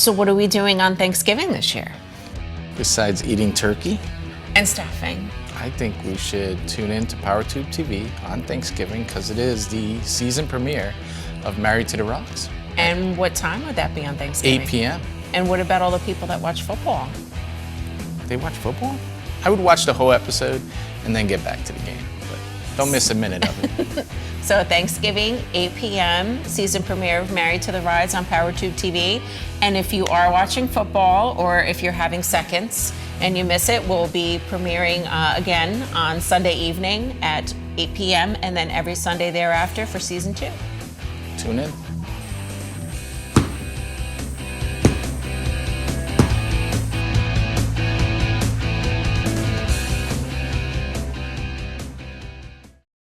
So what are we doing on Thanksgiving this year? Besides eating turkey, And stuffing. I think we should tune in to PowerTube TV on Thanksgiving because it is the season premiere of Married to the Rocks. And what time would that be on Thanksgiving? 8 p.m. And what about all the people that watch football? They watch football? I would watch the whole episode and then get back to the game, but don't miss a minute of it. So Thanksgiving, 8 p.m., season premiere of Married to the Rides on PowerTube TV. And if you are watching football or if you're having seconds and you miss it, we'll be premiering again on Sunday evening at 8 p.m. and then every Sunday thereafter for season 2. Tune in.